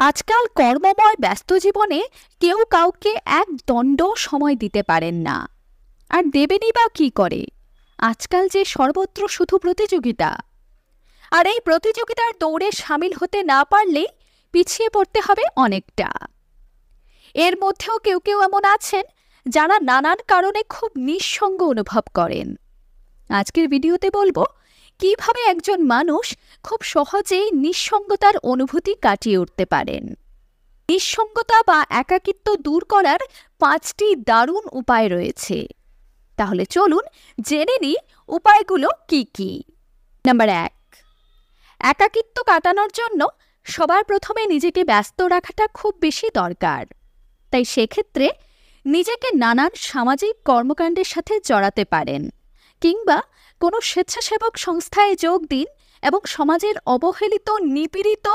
আজকাল কর্মময় ব্যস্ত জীবনে কেউ কাউকে এক দণ্ড সময় দিতে পারেন না, আর দেবেনই বা কি করে। আজকাল যে সর্বত্র শুধু প্রতিযোগিতা, আর এই প্রতিযোগিতার দৌড়ে সামিল হতে না পারলেই পিছিয়ে পড়তে হবে অনেকটা। এর মধ্যেও কেউ কেউ এমন আছেন যারা নানান কারণে খুব নিঃসঙ্গ অনুভব করেন। আজকের ভিডিওতে বলবো কিভাবে একজন মানুষ খুব সহজেই নিঃসঙ্গতার অনুভূতি কাটিয়ে উঠতে পারেন। নিঃসঙ্গতা বা একাকিত্ব দূর করার 5টি দারুণ উপায় রয়েছে। তাহলে চলুন জেনে নিই উপায়গুলো কি কি। নাম্বার 1, একাকিত্ব কাটানোর জন্য সবার প্রথমে নিজেকে ব্যস্ত রাখাটা খুব বেশি দরকার। তাই সেক্ষেত্রে নিজেকে নানান সামাজিক কর্মকাণ্ডের সাথে জড়াতে পারেন, কিংবা কোনো স্বেচ্ছাসেবক সংস্থায় যোগ দিন এবং সমাজের অবহেলিত, নিপীড়িত,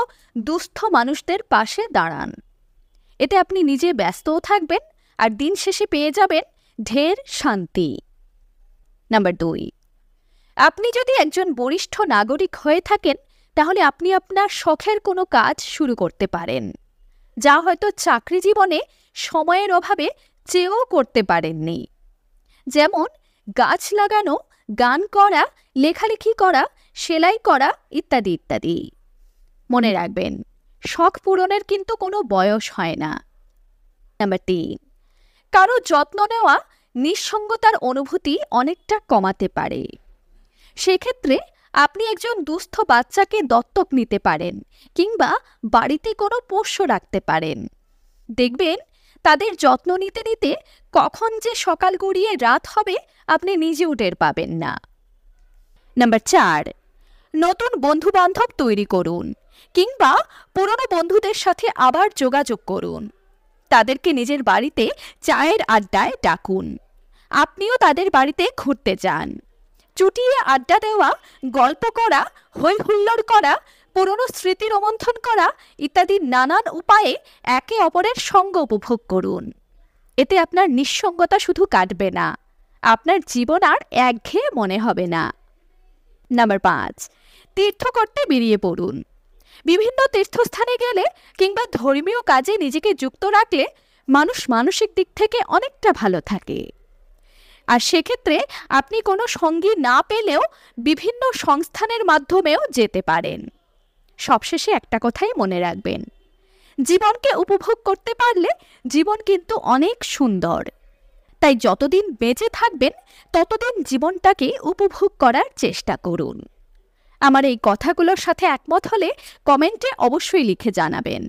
দুস্থ মানুষদের পাশে দাঁড়ান। এতে আপনি নিজে ব্যস্তও থাকবেন আর দিন শেষে পেয়ে যাবেন ঢের শান্তি। নাম্বার 2, আপনি যদি একজন বরিষ্ঠ নাগরিক হয়ে থাকেন তাহলে আপনি আপনার শখের কোনো কাজ শুরু করতে পারেন, যা হয়তো চাকরি জীবনে সময়ের অভাবে চেয়েও করতে পারেননি। যেমন গাছ লাগানো, গান করা, লেখালেখি করা, সেলাই করা ইত্যাদি ইত্যাদি। মনে রাখবেন, শখ পূরণের কিন্তু কোনো বয়স হয় না। নাম্বার 3, কারো যত্ন নেওয়া নিঃসঙ্গতার অনুভূতি অনেকটা কমাতে পারে। সেক্ষেত্রে আপনি একজন দুস্থ বাচ্চাকে দত্তক নিতে পারেন, কিংবা বাড়িতে কোনো পোষ্য রাখতে পারেন। দেখবেন তাদের যত্ন নিতে নিতে কখন যে সকাল গড়িয়ে রাত হবে আপনি নিজেও টের পাবেন না। নাম্বার 4, নতুন বন্ধু-বান্ধব তৈরি করুন, কিংবা পুরনো বন্ধুদের সাথে আবার যোগাযোগ করুন। তাদেরকে নিজের বাড়িতে চায়ের আড্ডায় ডাকুন। আপনিও তাদের বাড়িতে ঘুরতে যান। চুটিয়ে আড্ডা দেওয়া, গল্প করা, হৈ হুল্লোড় করা, পুরনো স্মৃতি রোমন্থন করা ইত্যাদি নানান উপায়ে একে অপরের সঙ্গ উপভোগ করুন। এতে আপনার নিঃসঙ্গতা শুধু কাটবে না, আপনার জীবন আর একঘেয়ে মনে হবে না। নাম্বার 5, তীর্থ করতে বেরিয়ে পড়ুন। বিভিন্ন তীর্থস্থানে গেলে কিংবা ধর্মীয় কাজে নিজেকে যুক্ত রাখলে মানুষ মানসিক দিক থেকে অনেকটা ভালো থাকে। আর সেক্ষেত্রে আপনি কোনো সঙ্গী না পেলেও বিভিন্ন সংস্থানের মাধ্যমেও যেতে পারেন। সবশেষে একটা কথাই মনে রাখবেন, জীবনকে উপভোগ করতে পারলে জীবন কিন্তু অনেক সুন্দর। তাই যতদিন বেঁচে থাকবেন ততদিন জীবনটাকে উপভোগ করার চেষ্টা করুন। আমার এই কথাগুলোর সাথে একমত হলে কমেন্টে অবশ্যই লিখে জানাবেন।